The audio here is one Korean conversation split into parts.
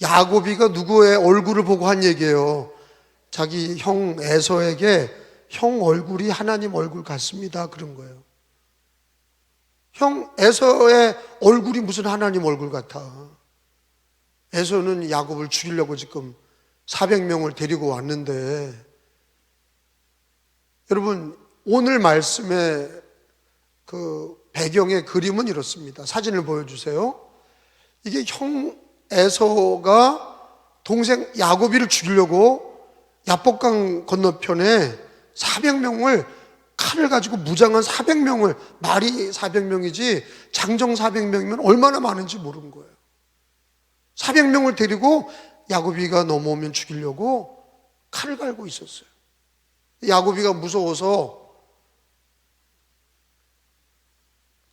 야곱이가 누구의 얼굴을 보고 한 얘기예요. 자기 형 에서에게 형 얼굴이 하나님 얼굴 같습니다, 그런 거예요. 형 에서의 얼굴이 무슨 하나님 얼굴 같아. 에서는 야곱을 죽이려고 지금 400명을 데리고 왔는데, 여러분 오늘 말씀의 그 배경의 그림은 이렇습니다. 사진을 보여주세요. 이게 형 에서가 동생 야곱이를 죽이려고 야복강 건너편에 400명을 칼을 가지고 무장한 400명을, 말이 400명이지 장정 400명이면 얼마나 많은지 모르는 거예요. 400명을 데리고 야곱이가 넘어오면 죽이려고 칼을 갈고 있었어요. 야곱이가 무서워서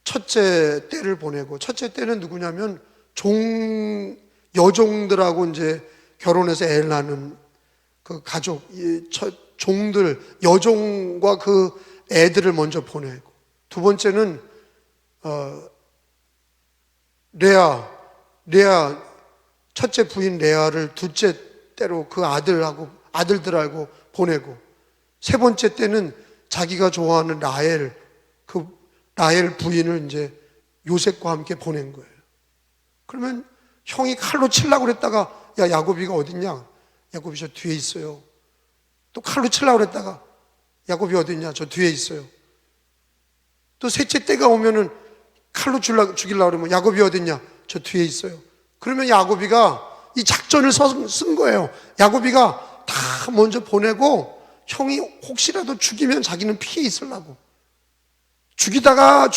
첫째 떼를 보내고, 첫째 떼는 누구냐면 여종들하고 이제 결혼해서 애를 낳는 그 가족, 종들, 여종과 그 애들을 먼저 보내고, 두 번째는 레아 첫째 부인 레아를 둘째 때로 그 아들들하고 보내고, 세 번째 때는 자기가 좋아하는 그 라헬 부인을 이제 요셉과 함께 보낸 거예요. 그러면 형이 칼로 치려고 그랬다가, 야, 야곱이가 어딨냐? 야곱이 저 뒤에 있어요. 또 칼로 치려고 그랬다가, 야곱이 어딨냐? 저 뒤에 있어요. 또 셋째 때가 오면은 칼로 죽이려고 그러면, 야곱이 어딨냐? 저 뒤에 있어요. 그러면 야곱이가 이 작전을 쓴 거예요. 야곱이가 다 먼저 보내고, 형이 혹시라도 죽이면 자기는 피해 있으려고. 죽이다가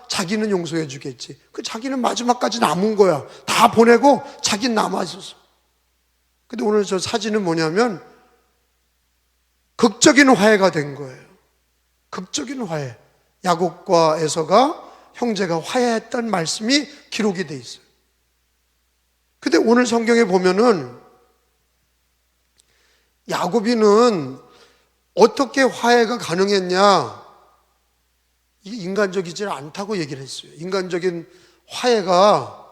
자기는 용서해 주겠지. 그 자기는 마지막까지 남은 거야. 다 보내고 자기는 남아 있었어. 근데 오늘 저 사진은 뭐냐면 극적인 화해가 된 거예요. 극적인 화해. 야곱과 에서가 형제가 화해했던 말씀이 기록이 돼 있어요. 근데 오늘 성경에 보면은 야곱이는 어떻게 화해가 가능했냐? 이게 인간적이지 않다고 얘기를 했어요. 인간적인 화해가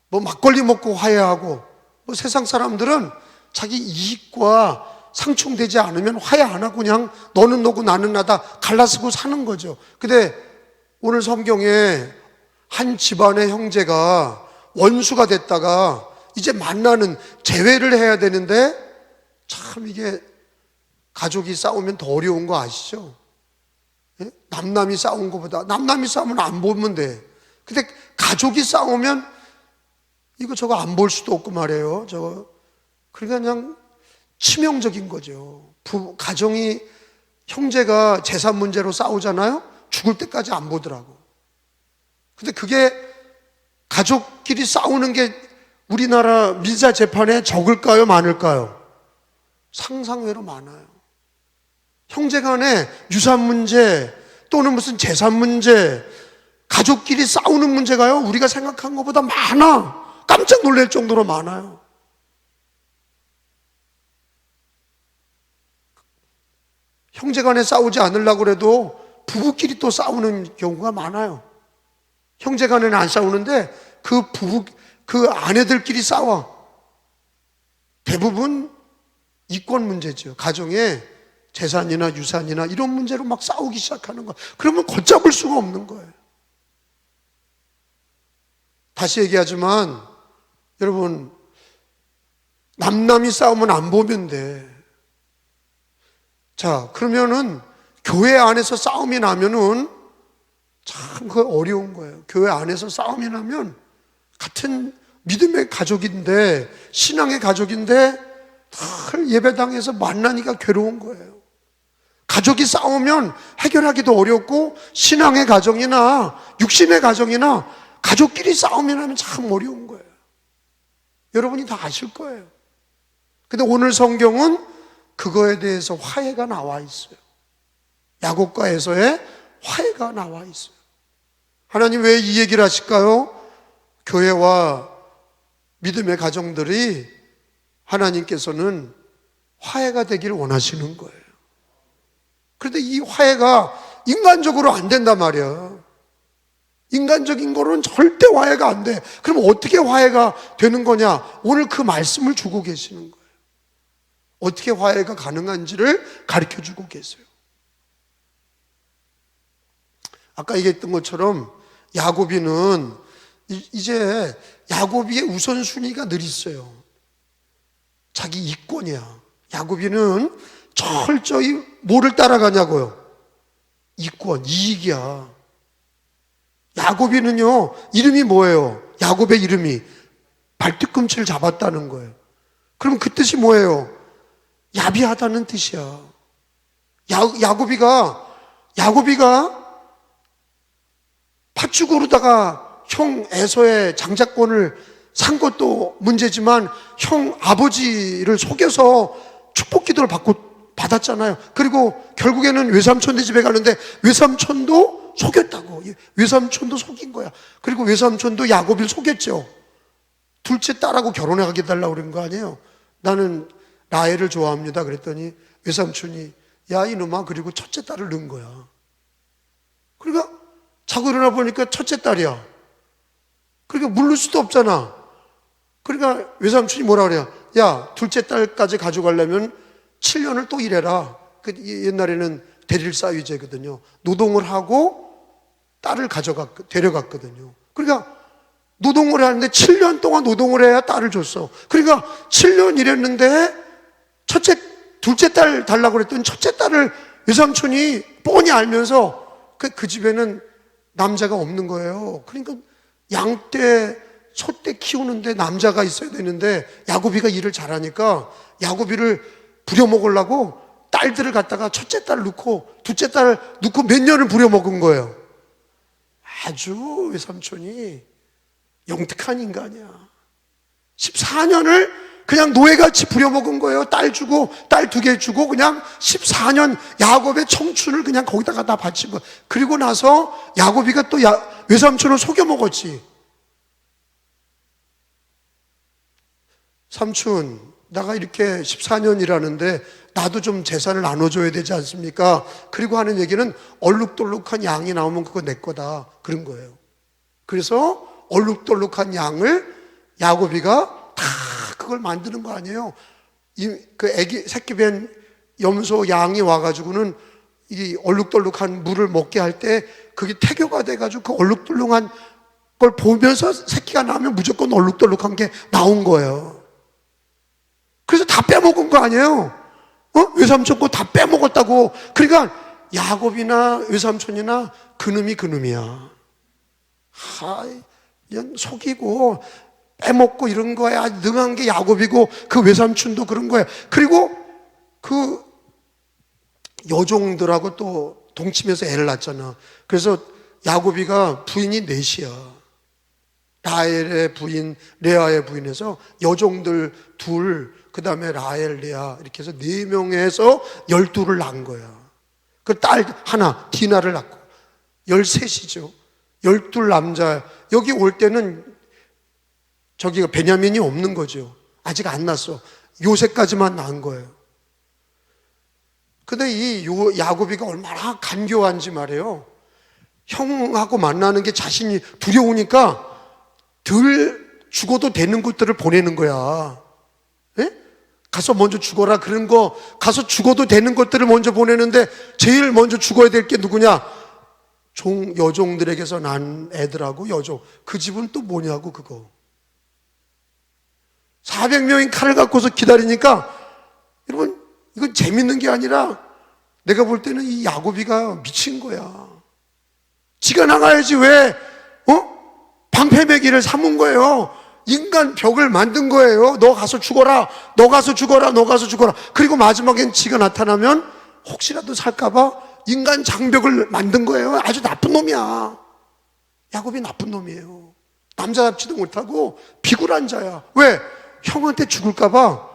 뭐 막걸리 먹고 화해하고, 뭐 세상 사람들은 자기 이익과 상충되지 않으면 화해 안 하고 그냥 너는 너고 나는 나다 갈라쓰고 사는 거죠. 근데 오늘 성경에 한 집안의 형제가 원수가 됐다가 이제 만나는, 재회를 해야 되는데, 참 이게 가족이 싸우면 더 어려운 거 아시죠? 예? 남남이 싸운 것보다, 남남이 싸우면 안 보면 돼. 근데 가족이 싸우면 이거 저거 안 볼 수도 없고 말이에요. 그러니까 그냥 치명적인 거죠. 가정이, 형제가 재산 문제로 싸우잖아요. 죽을 때까지 안 보더라고. 근데 그게 가족끼리 싸우는 게 우리나라 민사 재판에 적을까요, 많을까요? 상상외로 많아요. 형제간에 유산 문제 또는 무슨 재산 문제, 가족끼리 싸우는 문제가요, 우리가 생각한 것보다 많아. 깜짝 놀랄 정도로 많아요. 형제간에 싸우지 않으려고 해도 부부끼리 또 싸우는 경우가 많아요. 형제간에는 안 싸우는데 그 아내들끼리 싸워. 대부분 이권 문제죠. 가정에 재산이나 유산이나 이런 문제로 막 싸우기 시작하는 거예요. 그러면 걷잡을 수가 없는 거예요. 다시 얘기하지만 여러분, 남남이 싸우면 안 보면 돼. 자, 그러면은 교회 안에서 싸움이 나면은 참 그 어려운 거예요. 교회 안에서 싸움이 나면 같은 믿음의 가족인데, 신앙의 가족인데 늘 예배당에서 만나니까 괴로운 거예요. 가족이 싸우면 해결하기도 어렵고, 신앙의 가정이나 육신의 가정이나 가족끼리 싸움이 나면 참 어려운 거예요. 여러분이 다 아실 거예요. 근데 오늘 성경은 그거에 대해서 화해가 나와 있어요. 야곱과 에서의 화해가 나와 있어요. 하나님 왜 이 얘기를 하실까요? 교회와 믿음의 가정들이, 하나님께서는 화해가 되기를 원하시는 거예요. 그런데 이 화해가 인간적으로 안 된단 말이야. 인간적인 거로는 절대 화해가 안 돼. 그럼 어떻게 화해가 되는 거냐? 오늘 그 말씀을 주고 계시는 거예요. 어떻게 화해가 가능한지를 가르쳐 주고 계세요. 아까 얘기했던 것처럼 야곱이는 이제 야곱이의 우선순위가 늘 있어요. 자기 이권이야. 야곱이는 철저히 뭐를 따라가냐고요? 이권, 이익이야. 야곱이는요, 이름이 뭐예요? 야곱의 이름이 발뒤꿈치를 잡았다는 거예요. 그럼 그 뜻이 뭐예요? 야비하다는 뜻이야. 야곱이가 팥죽으로다가 형 에서의 장자권을 산 것도 문제지만 형 아버지를 속여서 축복 기도를 받았잖아요. 그리고 결국에는 외삼촌네 집에 가는데 외삼촌도 속였다고. 외삼촌도 속인 거야. 그리고 외삼촌도 야곱을 속였죠. 둘째 딸하고 결혼하게 해달라고 그런 거 아니에요. 나는 라헬을 좋아합니다. 그랬더니 외삼촌이 야 이놈아, 그리고 첫째 딸을 넣은 거야. 그러니까 자고 일어나 보니까 첫째 딸이야. 그러니까 물를 수도 없잖아. 그러니까 외삼촌이 뭐라 그래요? 야, 둘째 딸까지 가져가려면 7년을 또 일해라. 옛날에는 대릴사유제거든요. 노동을 하고 딸을 데려갔거든요. 그러니까 노동을 하는데 7년 동안 노동을 해야 딸을 줬어. 그러니까 7년 일했는데 둘째 딸 달라고 그랬더니 첫째 딸을 외삼촌이 뻔히 알면서 그 집에는 남자가 없는 거예요. 그러니까 양떼, 소떼 키우는데 남자가 있어야 되는데 야곱이가 일을 잘하니까 야곱이를 부려먹으려고 딸들을 갖다가 첫째 딸을 넣고 둘째 딸을 넣고 몇 년을 부려먹은 거예요. 아주 외삼촌이 영특한 인간이야. 14년을 그냥 노예같이 부려먹은 거예요. 딸 주고 딸 2개 주고 그냥 14년 야곱의 청춘을 그냥 거기다가 다 바친 거예요. 그리고 나서 야곱이가 또 외삼촌을 속여먹었지. 삼촌, 내가 이렇게 14년 일하는데 나도 좀 재산을 나눠줘야 되지 않습니까? 그리고 하는 얘기는 얼룩덜룩한 양이 나오면 그거 내 거다, 그런 거예요. 그래서 얼룩덜룩한 양을 야곱이가 다 그걸 만드는 거 아니에요. 그 새끼 뵌 염소 양이 와가지고는 이 얼룩덜룩한 물을 먹게 할 때 그게 태교가 돼가지고 그 얼룩덜룩한 걸 보면서 새끼가 나면 무조건 얼룩덜룩한 게 나온 거예요. 그래서 다 빼먹은 거 아니에요? 외삼촌 거 다 빼먹었다고. 그러니까 야곱이나 외삼촌이나 그놈이 그놈이야. 그냥 속이고 빼먹고 이런 거야. 능한 게 야곱이고 그 외삼촌도 그런 거야. 그리고 그 여종들하고 또 동침해서 애를 낳았잖아. 그래서 야곱이가 부인이 넷이야. 라헬의 부인, 레아의 부인에서 여종들 둘, 그 다음에 라헬, 레아 이렇게 해서 4명에서 12를 낳은 거야. 그 딸 하나, 디나를 낳고 13이죠. 12 남자. 여기 올 때는 저기가 베냐민이 없는 거죠. 아직 안 났어. 요새까지만 낳은 거예요. 근데 이 야곱이가 얼마나 간교한지 말이에요. 형하고 만나는 게 자신이 두려우니까 덜 죽어도 되는 것들을 보내는 거야. 예? 가서 먼저 죽어라 그런 거, 가서 죽어도 되는 것들을 먼저 보내는데 제일 먼저 죽어야 될 게 누구냐? 여종들에게서 난 애들하고 여종. 그 집은 또 뭐냐고 그거. 400명이 칼을 갖고서 기다리니까 여러분 이건 재밌는 게 아니라 내가 볼 때는 이 야곱이가 미친 거야. 지가 나가야지 왜 방패매기를 삼은 거예요. 인간 벽을 만든 거예요. 너 가서 죽어라. 너 가서 죽어라. 너 가서 죽어라. 그리고 마지막엔 지가 나타나면 혹시라도 살까봐 인간 장벽을 만든 거예요. 아주 나쁜 놈이야. 야곱이 나쁜 놈이에요. 남자답지도 못하고 비굴한 자야. 왜? 형한테 죽을까봐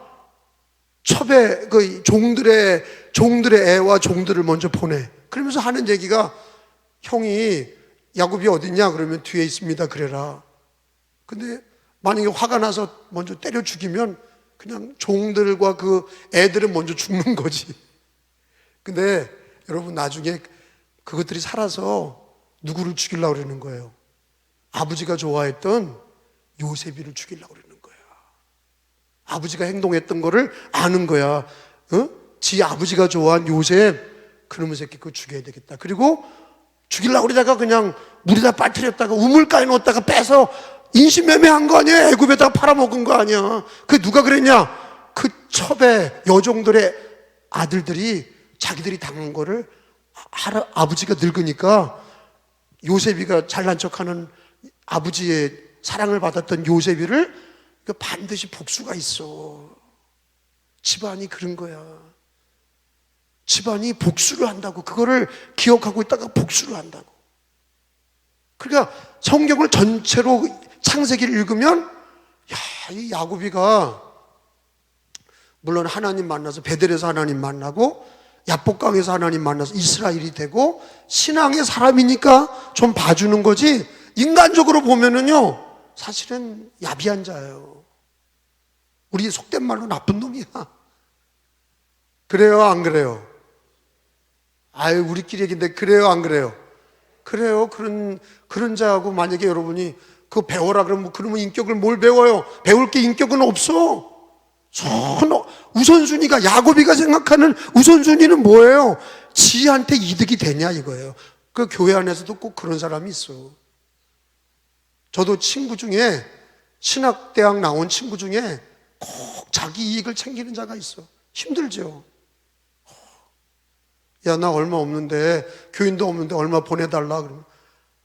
첩에 그 종들의 애와 종들을 먼저 보내. 그러면서 하는 얘기가 형이 야곱이 어딨냐? 그러면 뒤에 있습니다. 그래라. 근데 만약에 화가 나서 먼저 때려 죽이면 그냥 종들과 그 애들은 먼저 죽는 거지. 근데 여러분 나중에 그것들이 살아서 누구를 죽이려고 그러는 거예요? 아버지가 좋아했던 요셉이를 죽이려고 그러는 거야. 아버지가 행동했던 거를 아는 거야. 지 아버지가 좋아한 요셉, 그놈의 새끼 그거 죽여야 되겠다. 그리고 죽이려고 그러다가 그냥 물에다 빠뜨렸다가 우물가에 넣었다가 빼서 인신매매한 거 아니야? 애굽에다가 팔아먹은 거 아니야? 그 누가 그랬냐? 그 첩의 여종들의 아들들이 자기들이 당한 거를 아버지가 늙으니까 요셉이가 잘난 척하는 아버지의 사랑을 받았던 요셉이를 반드시 복수가 있어. 집안이 그런 거야. 집안이 복수를 한다고. 그거를 기억하고 있다가 복수를 한다고. 그러니까 성경을 전체로 창세기를 읽으면 이 야곱이가 물론 하나님 만나서 베델에서 하나님 만나고 야복강에서 하나님 만나서 이스라엘이 되고 신앙의 사람이니까 좀 봐주는 거지, 인간적으로 보면은요 사실은 야비한 자예요. 우리 속된 말로 나쁜 놈이야. 그래요 안 그래요? 아유 우리끼리 얘기인데 그래요 안 그래요? 그래요. 그런 자하고 만약에 여러분이 그거 배워라 그러면 그러면 인격을 뭘 배워요? 배울 게 인격은 없어. 우선순위가, 야곱이가 생각하는 우선순위는 뭐예요? 지한테 이득이 되냐 이거예요. 그 교회 안에서도 꼭 그런 사람이 있어. 저도 친구 중에, 신학대학 나온 친구 중에 꼭 자기 이익을 챙기는 자가 있어. 힘들죠. 야, 나 얼마 없는데, 교인도 없는데 얼마 보내달라 그러면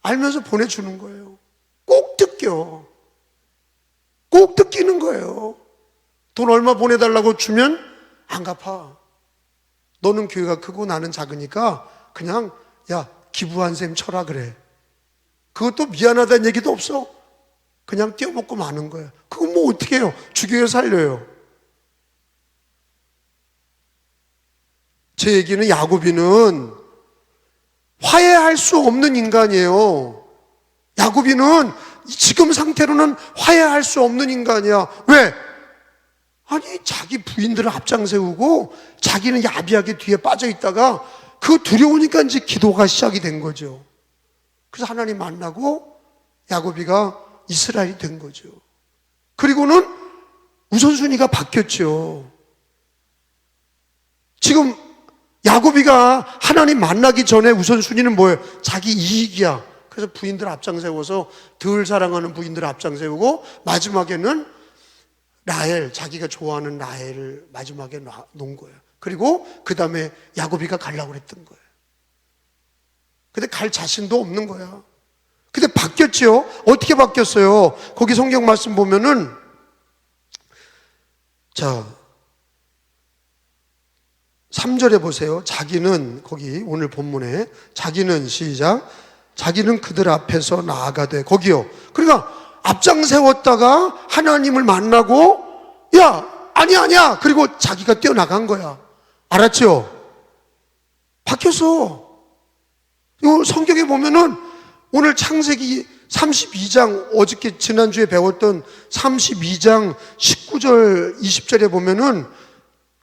알면서 보내주는 거예요. 꼭 뜯겨. 꼭 뜯기는 거예요. 돈 얼마 보내달라고 주면 안 갚아. 너는 교회가 크고 나는 작으니까 그냥 야 기부한 셈 쳐라 그래. 그것도 미안하다는 얘기도 없어. 그냥 떼어먹고 마는 거야. 그건 뭐 어떻게 해요? 죽여요 살려요? 제 얘기는 야곱이는 화해할 수 없는 인간이에요. 야곱이는 지금 상태로는 화해할 수 없는 인간이야. 왜? 아니 자기 부인들을 앞장세우고 자기는 야비하게 뒤에 빠져있다가 그거 두려우니까 이제 기도가 시작이 된 거죠. 그래서 하나님 만나고 야곱이가 이스라엘이 된 거죠. 그리고는 우선순위가 바뀌었죠. 지금 야곱이가 하나님 만나기 전에 우선순위는 뭐예요? 자기 이익이야. 그래서 부인들 앞장세워서 덜 사랑하는 부인들 앞장세우고 마지막에는 라헬, 자기가 좋아하는 라헬을 마지막에 놓은 거예요. 그리고 그 다음에 야곱이가 가려고 그랬던 거예요. 근데 갈 자신도 없는 거야. 근데 바뀌었죠. 어떻게 바뀌었어요? 거기 성경 말씀 보면은 자 3절에 보세요. 자기는, 거기 오늘 본문에 자기는, 시작, 자기는 그들 앞에서 나아가되, 거기요. 그러니까 앞장 세웠다가 하나님을 만나고 야 아니야 그리고 자기가 뛰어나간 거야. 알았죠? 바뀌었어. 이 성경에 보면은 오늘 창세기 32장, 어저께 지난주에 배웠던 32장 19절 20절에 보면은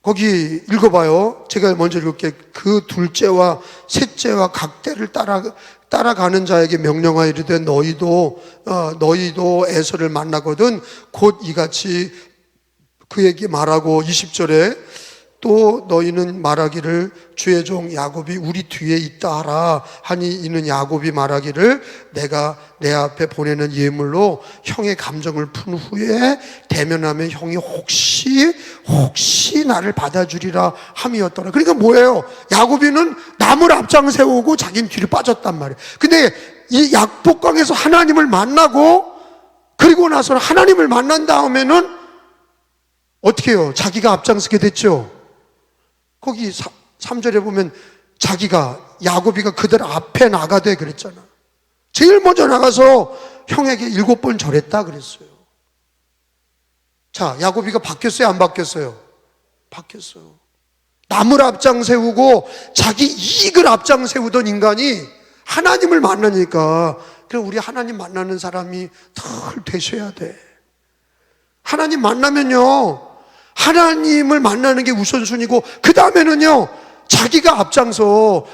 거기 읽어봐요. 제가 먼저 읽을게. 그 둘째와 셋째와 각 때를 따라가는 자에게 명령하여 이르되 너희도 에서를 만나거든 곧 이같이 그에게 말하고, 20절에 또 너희는 말하기를 주의 종 야곱이 우리 뒤에 있다 하라 하니 이는 야곱이 말하기를 내가 내 앞에 보내는 예물로 형의 감정을 푼 후에 대면하면 형이 혹시 나를 받아주리라 함이었더라. 그러니까 뭐예요? 야곱이는 남을 앞장 세우고 자기는 뒤로 빠졌단 말이에요. 근데 이 야복강에서 하나님을 만나고 그리고 나서 하나님을 만난 다음에는 어떻게 해요? 자기가 앞장서게 됐죠. 거기 3절에 보면 자기가, 야곱이가 그들 앞에 나가되 그랬잖아. 제일 먼저 나가서 형에게 7번 절했다 그랬어요. 자, 야곱이가 바뀌었어요 안 바뀌었어요? 바뀌었어요. 남을 앞장 세우고 자기 이익을 앞장 세우던 인간이 하나님을 만나니까, 그래 우리 하나님 만나는 사람이 덜 되셔야 돼. 하나님 만나면요 하나님을 만나는 게 우선순위고 그 다음에는요 자기가 앞장서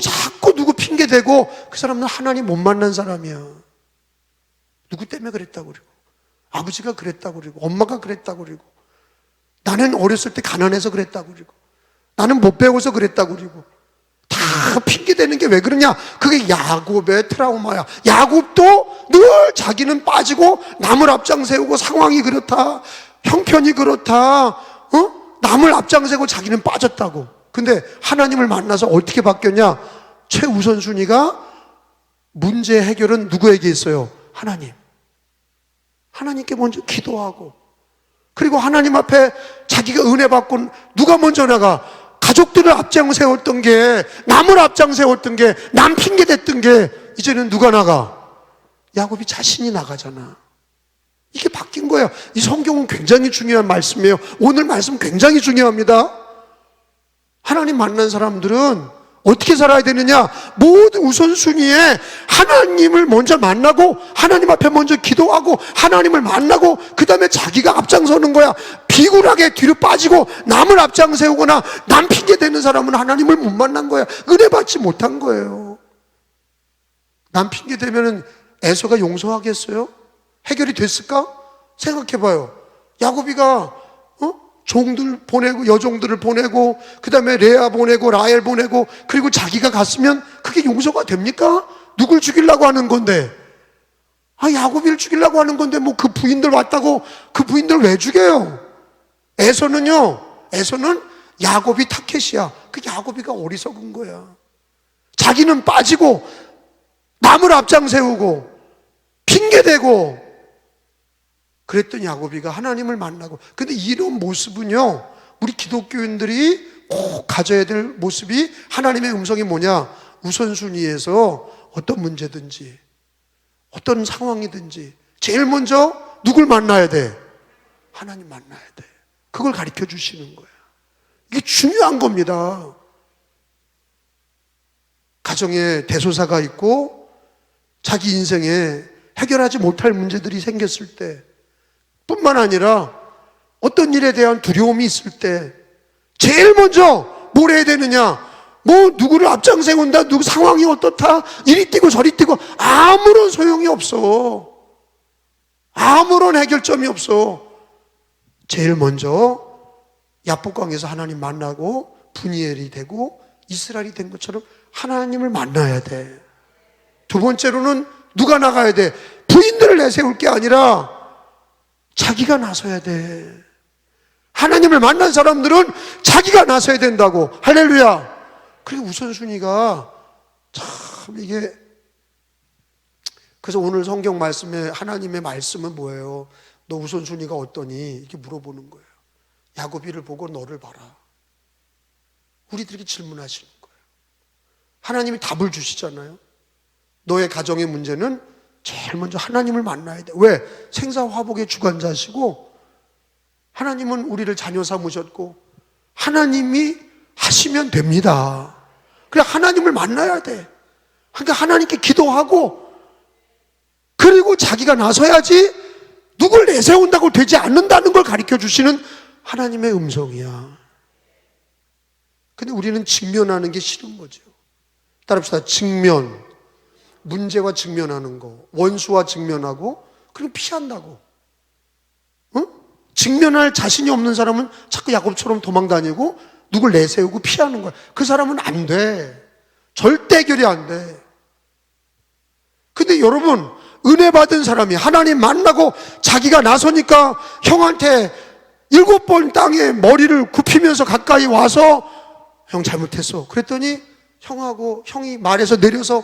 자꾸 누구 핑계대고 그 사람은 하나님 못 만난 사람이야. 누구 때문에 그랬다고 그러고, 아버지가 그랬다고 그러고, 엄마가 그랬다고 그러고, 나는 어렸을 때 가난해서 그랬다고 그러고, 나는 못 배워서 그랬다고 그러고, 다 핑계대는 게 왜 그러냐? 그게 야곱의 트라우마야. 야곱도 늘 자기는 빠지고 남을 앞장세우고, 상황이 그렇다, 형편이 그렇다, 남을 앞장세고 자기는 빠졌다고. 근데 하나님을 만나서 어떻게 바뀌었냐? 최우선순위가 문제 해결은 누구에게 있어요? 하나님. 하나님께 먼저 기도하고, 그리고 하나님 앞에 자기가 은혜 받고, 누가 먼저 나가? 가족들을 앞장 세웠던 게, 남을 앞장 세웠던 게, 남 핑계 댔던 게, 이제는 누가 나가? 야곱이 자신이 나가잖아. 이게 바뀐 거야. 이 성경은 굉장히 중요한 말씀이에요. 오늘 말씀 굉장히 중요합니다. 하나님 만난 사람들은 어떻게 살아야 되느냐? 모든 우선순위에 하나님을 먼저 만나고, 하나님 앞에 먼저 기도하고, 하나님을 만나고, 그 다음에 자기가 앞장서는 거야. 비굴하게 뒤로 빠지고 남을 앞장세우거나 남 핑계대는 사람은 하나님을 못 만난 거야. 은혜 받지 못한 거예요. 남 핑계대면 에서가 용서하겠어요? 해결이 됐을까? 생각해봐요. 야곱이가 종들 보내고, 여종들을 보내고, 그 다음에 레아 보내고, 라헬 보내고, 그리고 자기가 갔으면 그게 용서가 됩니까? 누굴 죽이려고 하는 건데? 야곱이를 죽이려고 하는 건데, 뭐 그 부인들 왔다고 그 부인들 왜 죽여요? 에서는 야곱이 타켓이야. 그 야곱이가 어리석은 거야. 자기는 빠지고 남을 앞장 세우고 핑계대고, 그랬던 야곱이가 하나님을 만나고. 근데 이런 모습은요, 우리 기독교인들이 꼭 가져야 될 모습이, 하나님의 음성이 뭐냐? 우선순위에서 어떤 문제든지, 어떤 상황이든지 제일 먼저 누굴 만나야 돼? 하나님 만나야 돼. 그걸 가르쳐 주시는 거야. 이게 중요한 겁니다. 가정에 대소사가 있고 자기 인생에 해결하지 못할 문제들이 생겼을 때, 뿐만 아니라 어떤 일에 대한 두려움이 있을 때 제일 먼저 뭘 해야 되느냐? 뭐 누구를 앞장 세운다, 누구 상황이 어떻다, 이리 뛰고 저리 뛰고 아무런 소용이 없어. 아무런 해결점이 없어. 제일 먼저 야복강에서 하나님 만나고 분이엘이 되고 이스라엘이 된 것처럼 하나님을 만나야 돼. 두 번째로는 누가 나가야 돼? 부인들을 내세울 게 아니라 자기가 나서야 돼. 하나님을 만난 사람들은 자기가 나서야 된다고. 할렐루야. 그리고 우선순위가 참 이게, 그래서 오늘 성경 말씀에 하나님의 말씀은 뭐예요? 너 우선순위가 어떠니? 이렇게 물어보는 거예요. 야곱이를 보고 너를 봐라. 우리들에게 질문하시는 거예요. 하나님이 답을 주시잖아요. 너의 가정의 문제는 제일 먼저 하나님을 만나야 돼. 왜? 생사화복의 주관자시고, 하나님은 우리를 자녀 삼으셨고, 하나님이 하시면 됩니다. 그래, 하나님을 만나야 돼. 그러니까 하나님께 기도하고, 그리고 자기가 나서야지 누굴 내세운다고 되지 않는다는 걸 가르쳐 주시는 하나님의 음성이야. 근데 우리는 직면하는 게 싫은 거죠. 따라합시다. 직면. 문제와 직면하는 거, 원수와 직면하고, 그리고 피한다고. 직면할 자신이 없는 사람은 자꾸 야곱처럼 도망다니고 누굴 내세우고 피하는 거야. 그 사람은 안 돼. 절대 해결이 안 돼. 근데 여러분, 은혜 받은 사람이 하나님 만나고 자기가 나서니까 형한테 7번 땅에 머리를 굽히면서 가까이 와서, 형 잘못했어. 그랬더니 형이 말에서 내려서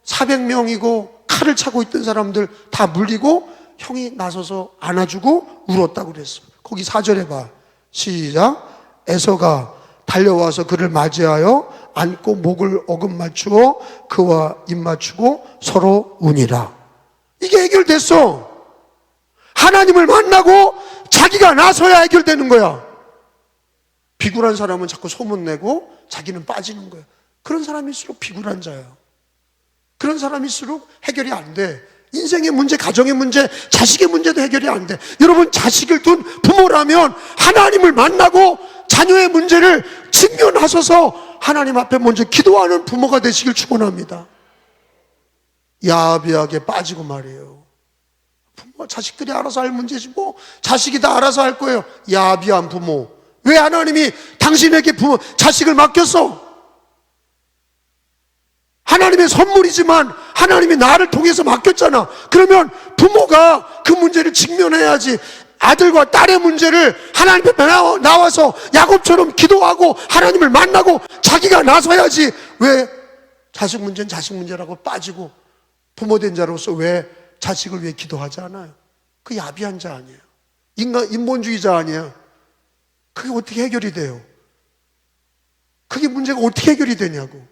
400명이고 칼을 차고 있던 사람들 다 물리고 형이 나서서 안아주고 울었다고 그랬어. 거기 4절에 봐. 시작. 에서가 달려와서 그를 맞이하여 안고 목을 어금 맞추어 그와 입 맞추고 서로 우니라. 이게 해결됐어. 하나님을 만나고 자기가 나서야 해결되는 거야. 비굴한 사람은 자꾸 소문내고 자기는 빠지는 거야. 그런 사람일수록 비굴한 자야. 그런 사람일수록 해결이 안 돼. 인생의 문제, 가정의 문제, 자식의 문제도 해결이 안 돼. 여러분, 자식을 둔 부모라면 하나님을 만나고 자녀의 문제를 직면하셔서 하나님 앞에 먼저 기도하는 부모가 되시길 축원합니다. 야비하게 빠지고 말이에요. 부모, 자식들이 알아서 할 문제지 뭐 자식이 다 알아서 할 거예요. 야비한 부모. 왜 하나님이 당신에게 부모, 자식을 맡겼어? 하나님의 선물이지만 하나님이 나를 통해서 맡겼잖아. 그러면 부모가 그 문제를 직면해야지. 아들과 딸의 문제를 하나님 앞에 나와서 야곱처럼 기도하고 하나님을 만나고 자기가 나서야지. 왜 자식 문제는 자식 문제라고 빠지고 부모된 자로서 왜 자식을 위해 기도하지 않아요? 그 야비한 자 아니에요. 인본주의자 아니에요. 그게 어떻게 해결이 돼요? 그게 문제가 어떻게 해결이 되냐고.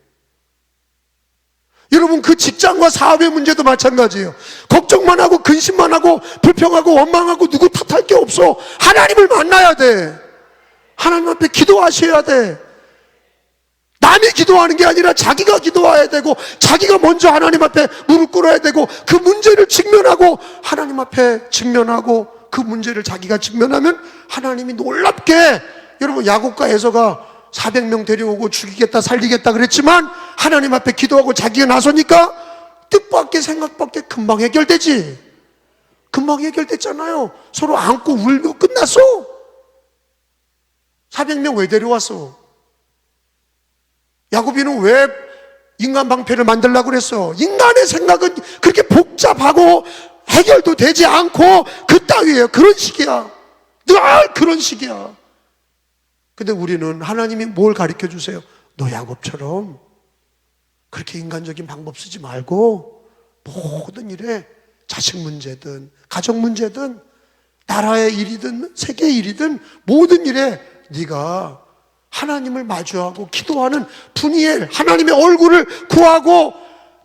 여러분, 그 직장과 사업의 문제도 마찬가지예요. 걱정만 하고 근심만 하고 불평하고 원망하고 누구 탓할 게 없어. 하나님을 만나야 돼. 하나님 앞에 기도하셔야 돼. 남이 기도하는 게 아니라 자기가 기도해야 되고 자기가 먼저 하나님 앞에 무릎 꿇어야 되고 그 문제를 직면하고 하나님 앞에 직면하고 그 문제를 자기가 직면하면 하나님이 놀랍게, 여러분, 야곱과 에서가 400명 데려오고 죽이겠다 살리겠다 그랬지만 하나님 앞에 기도하고 자기가 나서니까 뜻밖의 생각밖에 금방 해결되지. 금방 해결됐잖아요. 서로 안고 울고 끝났어. 400명 왜 데려왔어? 야곱이는 왜 인간 방패를 만들려고 그랬어? 인간의 생각은 그렇게 복잡하고 해결도 되지 않고 그따위예요. 그런 식이야. 늘 그런 식이야. 근데 우리는 하나님이 뭘 가르쳐 주세요? 너 야곱처럼 그렇게 인간적인 방법 쓰지 말고 모든 일에 자식 문제든 가정 문제든 나라의 일이든 세계의 일이든 모든 일에 네가 하나님을 마주하고 기도하는 분이엘, 하나님의 얼굴을 구하고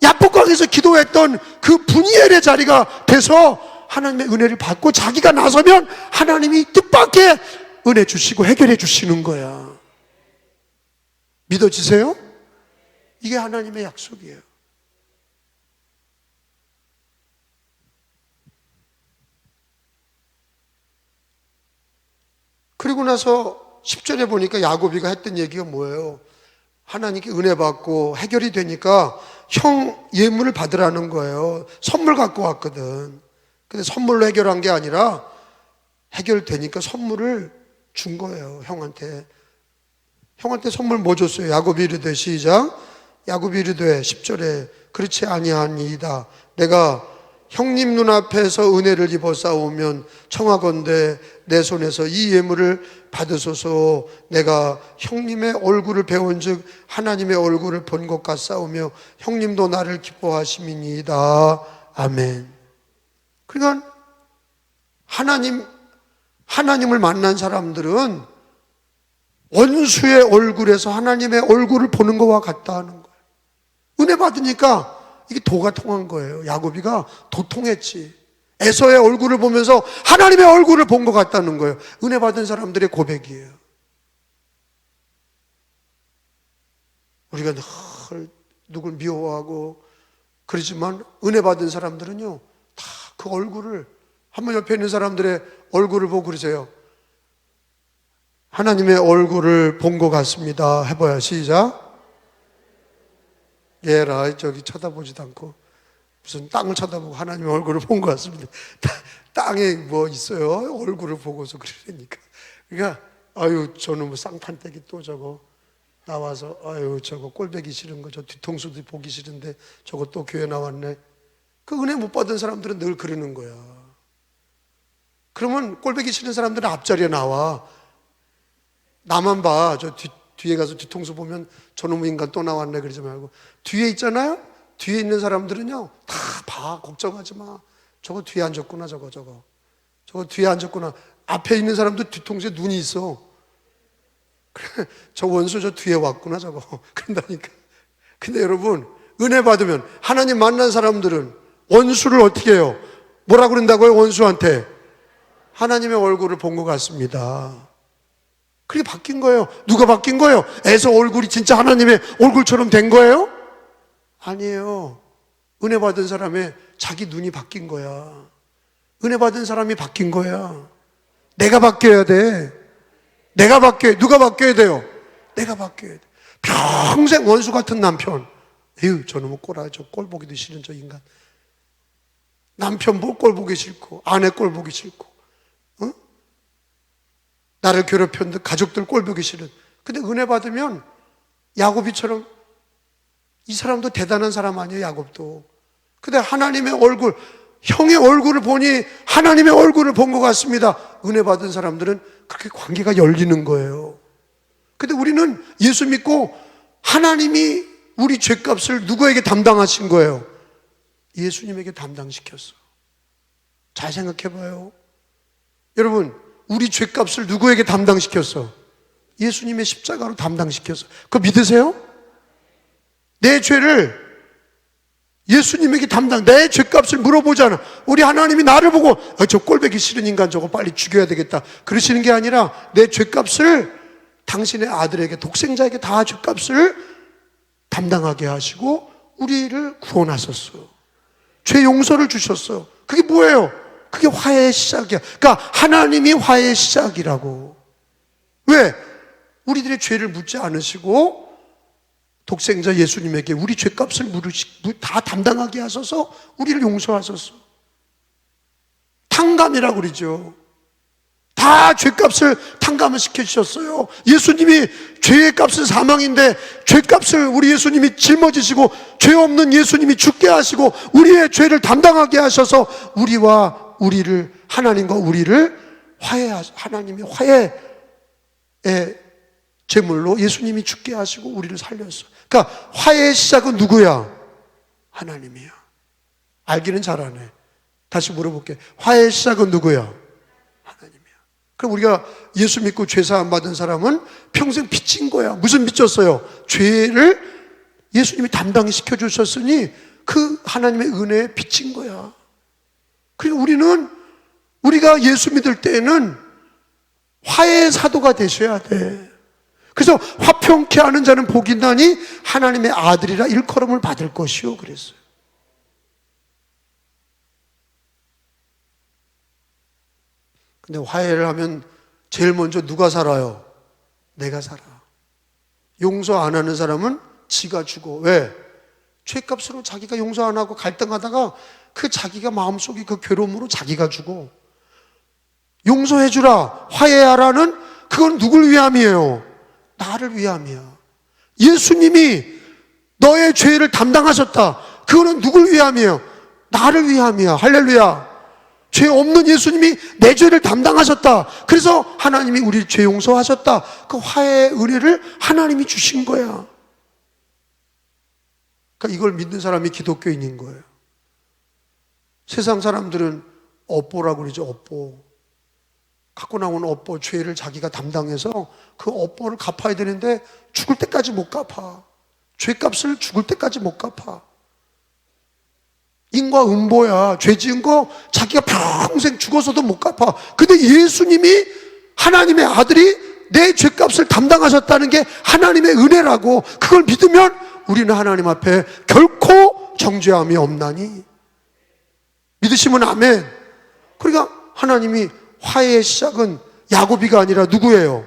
야복강에서 기도했던 그 분이엘의 자리가 돼서 하나님의 은혜를 받고 자기가 나서면 하나님이 뜻밖의 은혜 주시고 해결해 주시는 거야. 믿어지세요? 이게 하나님의 약속이에요. 그리고 나서 10절에 보니까 야곱이가 했던 얘기가 뭐예요? 하나님께 은혜 받고 해결이 되니까 형 예물을 받으라는 거예요. 선물 갖고 왔거든. 근데 선물로 해결한 게 아니라 해결되니까 선물을 준 거예요. 형한테 선물 뭐 줬어요? 야곱이 이르되, 시작. 야곱이 이르되 10절에 그렇지 아니하니이다. 내가 형님 눈앞에서 은혜를 입어 싸우면 청하건대 내 손에서 이 예물을 받으소서. 내가 형님의 얼굴을 배운 즉 하나님의 얼굴을 본 것 같사오며 형님도 나를 기뻐하심이니이다. 아멘. 그러니까 하나님을 만난 사람들은 원수의 얼굴에서 하나님의 얼굴을 보는 것과 같다 하는 거예요. 은혜 받으니까 이게 도가 통한 거예요. 야곱이가 도통했지. 에서의 얼굴을 보면서 하나님의 얼굴을 본 것 같다는 거예요. 은혜 받은 사람들의 고백이에요. 우리가 늘 누굴 미워하고 그러지만 은혜 받은 사람들은요, 다 그 얼굴을, 한번 옆에 있는 사람들의 얼굴을 보고 그러세요. 하나님의 얼굴을 본 것 같습니다. 해봐요. 시작. 얘라, 저기 쳐다보지도 않고 무슨 땅을 쳐다보고 하나님의 얼굴을 본 것 같습니다. 땅에 뭐 있어요? 얼굴을 보고서 그러니까. 그러니까 아유 저는 뭐 쌍판떼기 또 저거 나와서 아유 저거 꼴보기 싫은 거, 저 뒤통수도 보기 싫은데 저거 또 교회 나왔네. 그 은혜 못 받은 사람들은 늘 그러는 거야. 그러면 꼴보기 싫은 사람들은 앞자리에 나와. 나만 봐. 저 뒤에 가서 뒤통수 보면 저놈의 인간 또 나왔네 그러지 말고 뒤에 있잖아요. 뒤에 있는 사람들은요 다 봐. 걱정하지 마. 저거 뒤에 앉았구나. 저거 뒤에 앉았구나. 앞에 있는 사람도 뒤통수에 눈이 있어. 그래, 저 원수 저 뒤에 왔구나 저거. 그런다니까. 근데 여러분 은혜 받으면 하나님 만난 사람들은 원수를 어떻게 해요? 뭐라 그런다고요? 원수한테 하나님의 얼굴을 본 것 같습니다. 그게 바뀐 거예요. 누가 바뀐 거예요? 에서 얼굴이 진짜 하나님의 얼굴처럼 된 거예요? 아니에요. 은혜 받은 사람의 자기 눈이 바뀐 거야. 은혜 받은 사람이 바뀐 거야. 내가 바뀌어야 돼. 내가 바뀌어야, 누가 바뀌어야 돼요? 내가 바뀌어야 돼. 평생 원수 같은 남편. 에휴, 저놈의 꼴아, 저 꼴 보기도 싫은 저 인간. 남편 꼴 보기 싫고 아내 꼴 보기 싫고 나를 괴롭혔는데 가족들 꼴 보기 싫은. 근데 은혜 받으면 야곱이처럼, 이 사람도 대단한 사람 아니에요, 야곱도. 근데 하나님의 얼굴, 형의 얼굴을 보니 하나님의 얼굴을 본 것 같습니다. 은혜 받은 사람들은 그렇게 관계가 열리는 거예요. 근데 우리는 예수 믿고 하나님이 우리 죄값을 누구에게 담당하신 거예요? 예수님에게 담당시켰어요. 잘 생각해 봐요. 여러분, 우리 죄값을 누구에게 담당시켰어? 예수님의 십자가로 담당시켰어. 그거 믿으세요? 내 죄를 예수님에게 내 죄값을 물어보잖아. 우리 하나님이 나를 보고 저 꼴보기 싫은 인간 저거 빨리 죽여야 되겠다 그러시는 게 아니라 내 죄값을 당신의 아들에게, 독생자에게 다 죄값을 담당하게 하시고 우리를 구원하셨어요. 죄 용서를 주셨어요. 그게 뭐예요? 그게 화해의 시작이야. 그러니까 하나님이 화해의 시작이라고. 왜? 우리들의 죄를 묻지 않으시고 독생자 예수님에게 우리 죄값을 다 담당하게 하셔서 우리를 용서하셨어. 탕감이라고 그러죠. 다 죄값을 탕감을 시켜주셨어요. 예수님이 죄의 값은 사망인데 죄값을 우리 예수님이 짊어지시고 죄 없는 예수님이 죽게 하시고 우리의 죄를 담당하게 하셔서 하나님과 우리를 하나님의 화해의 제물로 예수님이 죽게 하시고 우리를 살렸어. 그러니까 화해의 시작은 누구야? 하나님이야. 알기는 잘하네. 다시 물어볼게. 화해의 시작은 누구야? 하나님이야. 그럼 우리가 예수 믿고 죄사함 받은 사람은 평생 빚진 거야. 무슨 빚졌어요? 죄를 예수님이 담당시켜 주셨으니 그 하나님의 은혜에 빚진 거야. 그리고 우리가 예수 믿을 때에는 화해의 사도가 되셔야 돼. 그래서 화평케 하는 자는 복이 있나니 하나님의 아들이라 일컬음을 받을 것이요 그랬어요. 근데 화해를 하면 제일 먼저 누가 살아요? 내가 살아. 용서 안 하는 사람은 지가 죽어. 왜? 죄값으로 자기가 용서 안 하고 갈등하다가 그 자기가 마음속에 그 괴로움으로 자기가 죽어. 용서해주라, 화해하라는 그건 누굴 위함이에요? 나를 위함이야. 예수님이 너의 죄를 담당하셨다. 그거는 누굴 위함이에요? 나를 위함이야. 할렐루야. 죄 없는 예수님이 내 죄를 담당하셨다. 그래서 하나님이 우리 죄 용서하셨다. 그 화해의 은혜를 하나님이 주신 거야. 그러니까 이걸 믿는 사람이 기독교인인 거예요. 세상 사람들은 업보라고 그러죠. 업보. 갖고 나온 업보, 죄를 자기가 담당해서 그 업보를 갚아야 되는데 죽을 때까지 못 갚아. 죄값을 죽을 때까지 못 갚아. 인과 음보야. 죄 지은 거 자기가 평생 죽어서도 못 갚아. 근데 예수님이, 하나님의 아들이 내 죄값을 담당하셨다는 게 하나님의 은혜라고. 그걸 믿으면 우리는 하나님 앞에 결코 정죄함이 없나니. 믿으시면 아멘. 그러니까 하나님이 화해의 시작은 야곱이가 아니라 누구예요?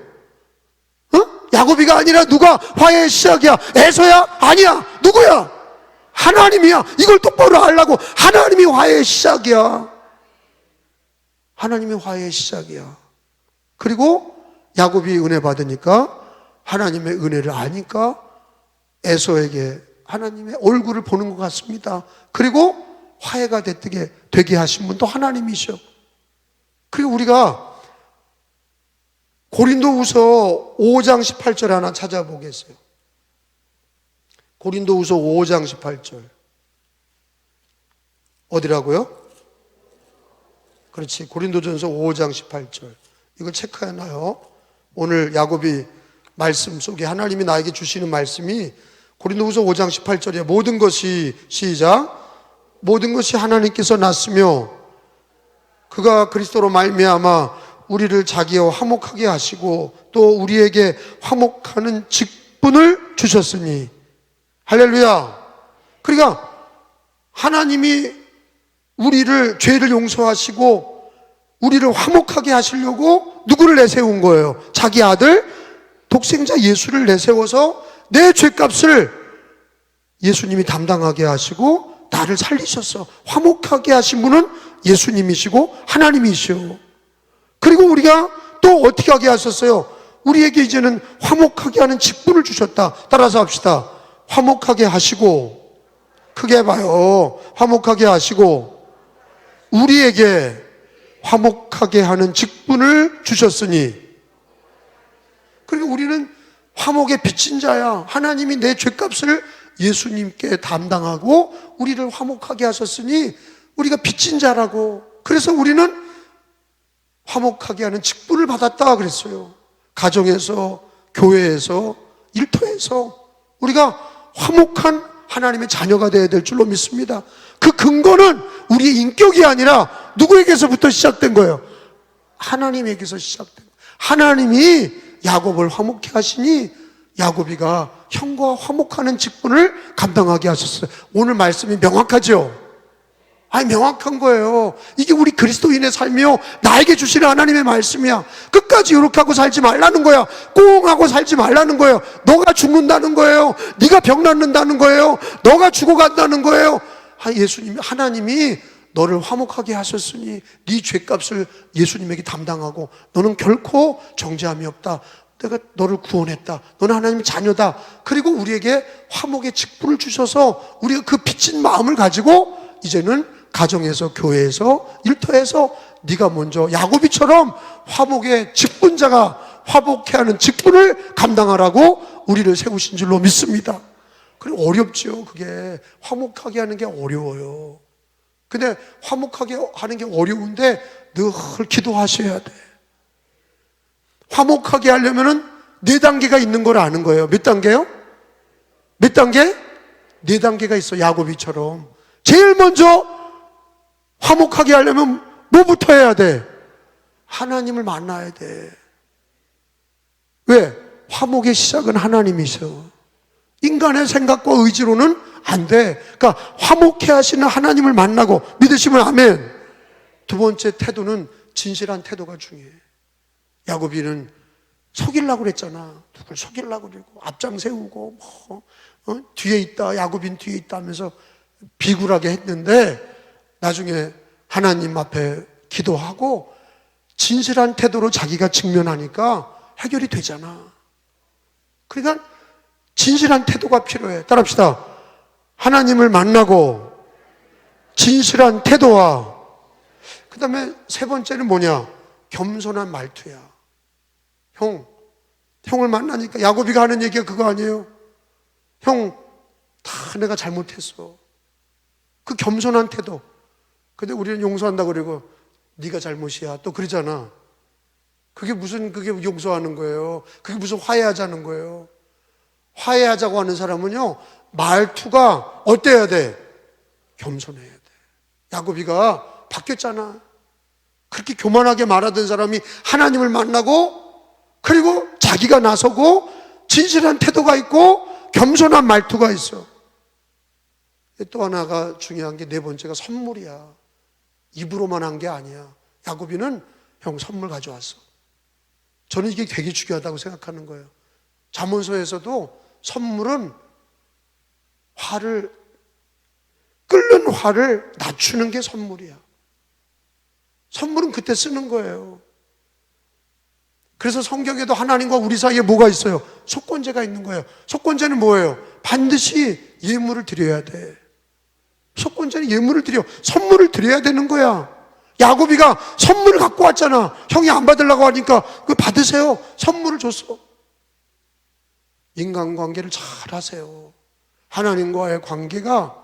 야곱이가 아니라 누가 화해의 시작이야? 에서야? 아니야. 누구야? 하나님이야. 이걸 똑바로 알라고. 하나님이 화해의 시작이야. 하나님이 화해의 시작이야. 그리고 야곱이 은혜 받으니까, 하나님의 은혜를 아니까 에서에게 하나님의 얼굴을 보는 것 같습니다. 그리고 화해가 되게 하신 분도 하나님이셔. 그리고 우리가 고린도후서 5장 18절 하나 찾아보겠어요. 고린도후서 5장 18절. 어디라고요? 그렇지. 고린도전서 5장 18절. 이걸 체크해놔요. 오늘 야곱이 말씀 속에 하나님이 나에게 주시는 말씀이 고린도후서 5장 18절에 모든 것이, 시작, 모든 것이 하나님께서 났으며 그가 그리스도로 말미암아 우리를 자기와 화목하게 하시고 또 우리에게 화목하는 직분을 주셨으니. 할렐루야. 그러니까 하나님이 우리를 죄를 용서하시고 우리를 화목하게 하시려고 누구를 내세운 거예요? 자기 아들 독생자 예수를 내세워서 내 죄값을 예수님이 담당하게 하시고 나를 살리셨어. 화목하게 하신 분은 예수님이시고 하나님이시오. 그리고 우리가 또 어떻게 하게 하셨어요? 우리에게 이제는 화목하게 하는 직분을 주셨다. 따라서 합시다. 화목하게 하시고, 크게 해봐요. 화목하게 하시고 우리에게 화목하게 하는 직분을 주셨으니, 그리고 우리는 화목의 빚진 자야. 하나님이 내 죄값을 예수님께 담당하고 우리를 화목하게 하셨으니 우리가 빚진 자라고. 그래서 우리는 화목하게 하는 직분을 받았다 그랬어요. 가정에서, 교회에서, 일터에서 우리가 화목한 하나님의 자녀가 되어야 될 줄로 믿습니다. 그 근거는 우리의 인격이 아니라 누구에게서부터 시작된 거예요? 하나님에게서 시작된 거예요. 하나님이 야곱을 화목케 하시니 야곱이가 형과 화목하는 직분을 감당하게 하셨어요. 오늘 말씀이 명확하죠? 아니, 명확한 거예요. 이게 우리 그리스도인의 삶이요, 나에게 주시는 하나님의 말씀이야. 끝까지 이렇게 하고 살지 말라는 거야. 꽁 하고 살지 말라는 거예요. 너가 죽는다는 거예요. 네가 병 낫는다는 거예요. 너가 죽어간다는 거예요. 예수님이, 하나님이 너를 화목하게 하셨으니 네 죄값을 예수님에게 담당하고 너는 결코 정죄함이 없다. 내가 너를 구원했다. 너는 하나님의 자녀다. 그리고 우리에게 화목의 직분을 주셔서 우리가 그 빚진 마음을 가지고 이제는 가정에서, 교회에서, 일터에서 네가 먼저 야곱이처럼 화목의 직분자가 화목케 하는 직분을 감당하라고 우리를 세우신 줄로 믿습니다. 그리고 어렵죠. 그게 화목하게 하는 게 어려워요. 근데 화목하게 하는 게 어려운데 늘 기도하셔야 돼. 화목하게 하려면은 4단계가 있는 걸 아는 거예요. 몇 단계요? 몇 단계? 4단계가 있어. 야곱이처럼. 제일 먼저 화목하게 하려면 뭐부터 해야 돼? 하나님을 만나야 돼. 왜? 화목의 시작은 하나님이셔. 인간의 생각과 의지로는 안 돼. 그러니까 화목해 하시는 하나님을 만나고, 믿으시면 아멘. 두 번째 태도는 진실한 태도가 중요해. 야곱이는 속이려고 그랬잖아. 누굴 속이려고 그러고 앞장 세우고 뒤에 있다, 야곱인 뒤에 있다 하면서 비굴하게 했는데 나중에 하나님 앞에 기도하고 진실한 태도로 자기가 직면하니까 해결이 되잖아. 그러니까 진실한 태도가 필요해. 따라합시다. 하나님을 만나고 진실한 태도와, 그 다음에 세 번째는 뭐냐? 겸손한 말투야. 형을 만나니까 야곱이가 하는 얘기가 그거 아니에요? 형, 다 내가 잘못했어. 그 겸손한 태도. 근데 우리는 용서한다고 그러고 네가 잘못이야 또 그러잖아. 그게 용서하는 거예요? 그게 무슨 화해하자는 거예요? 화해하자고 하는 사람은요, 말투가 어때야 돼? 겸손해야 돼. 야곱이가 바뀌었잖아. 그렇게 교만하게 말하던 사람이 하나님을 만나고, 그리고 자기가 나서고 진실한 태도가 있고 겸손한 말투가 있어. 또 하나가 중요한 게 네 번째가 선물이야. 입으로만 한 게 아니야. 야곱이는 형 선물 가져왔어. 저는 이게 되게 중요하다고 생각하는 거예요. 잠언서에서도 선물은 끓는 화를 낮추는 게 선물이야. 선물은 그때 쓰는 거예요. 그래서 성경에도 하나님과 우리 사이에 뭐가 있어요? 속건제가 있는 거예요. 속건제는 뭐예요? 반드시 예물을 드려야 돼. 속건제는 예물을 드려, 선물을 드려야 되는 거야. 야곱이가 선물을 갖고 왔잖아. 형이 안 받으려고 하니까 그거 받으세요. 선물을 줬어. 인간관계를 잘 하세요. 하나님과의 관계가,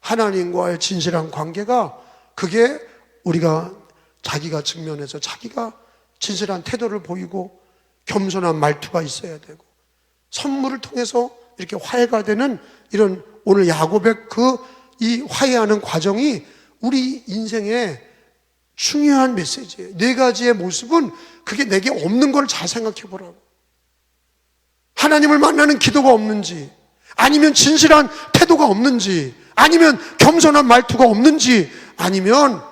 하나님과의 진실한 관계가, 그게 우리가 자기가 측면에서 자기가 진실한 태도를 보이고 겸손한 말투가 있어야 되고, 선물을 통해서 이렇게 화해가 되는 이런 오늘 야곱의 이 화해하는 과정이 우리 인생의 중요한 메시지예요. 4가지의 모습은 그게 내게 없는 걸 잘 생각해 보라고. 하나님을 만나는 기도가 없는지, 아니면 진실한 태도가 없는지, 아니면 겸손한 말투가 없는지, 아니면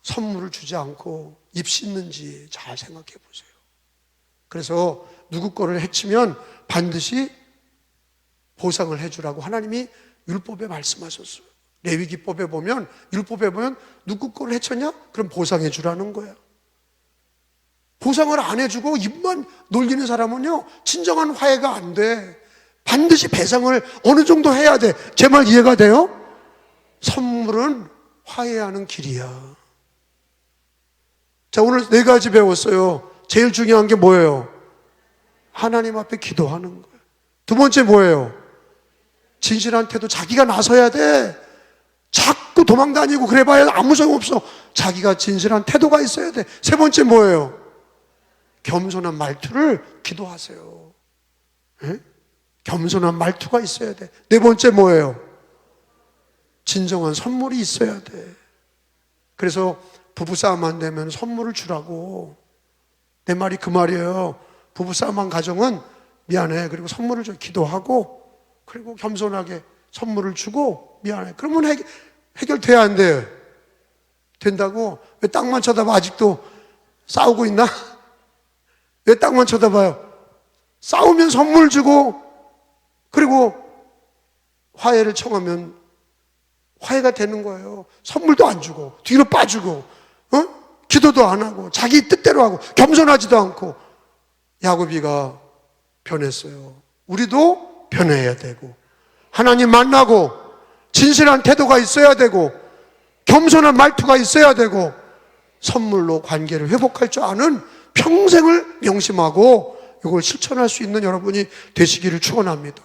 선물을 주지 않고 입 씻는지 잘 생각해 보세요. 그래서 누구 거를 해치면 반드시 보상을 해주라고 하나님이 율법에 말씀하셨어요. 레위기법에 보면, 율법에 보면 누구 걸 해쳤냐? 그럼 보상해 주라는 거야. 보상을 안 해주고 입만 놀리는 사람은요, 진정한 화해가 안 돼. 반드시 배상을 어느 정도 해야 돼. 제 말 이해가 돼요? 선물은 화해하는 길이야. 자, 오늘 4가지 배웠어요. 제일 중요한 게 뭐예요? 하나님 앞에 기도하는 거예요. 두 번째 뭐예요? 진실한 태도, 자기가 나서야 돼. 자꾸 도망다니고 그래봐야 아무 소용없어. 자기가 진실한 태도가 있어야 돼. 세 번째 뭐예요? 겸손한 말투를 기도하세요. 에? 겸손한 말투가 있어야 돼. 네 번째 뭐예요? 진정한 선물이 있어야 돼. 그래서 부부싸움 안 되면 선물을 주라고. 내 말이 그 말이에요. 부부싸움한 가정은 미안해. 그리고 선물을 줘. 기도하고, 그리고 겸손하게 선물을 주고, 미안해. 그러면 해결돼야 안 돼요? 된다고? 왜 땅만 쳐다봐? 아직도 싸우고 있나? 왜 땅만 쳐다봐요? 싸우면 선물 주고, 그리고 화해를 청하면 화해가 되는 거예요. 선물도 안 주고, 뒤로 빠지고, 기도도 안 하고, 자기 뜻대로 하고, 겸손하지도 않고. 야곱이가 변했어요. 우리도 변해야 되고, 하나님 만나고, 진실한 태도가 있어야 되고, 겸손한 말투가 있어야 되고, 선물로 관계를 회복할 줄 아는 평생을 명심하고 이걸 실천할 수 있는 여러분이 되시기를 축원합니다.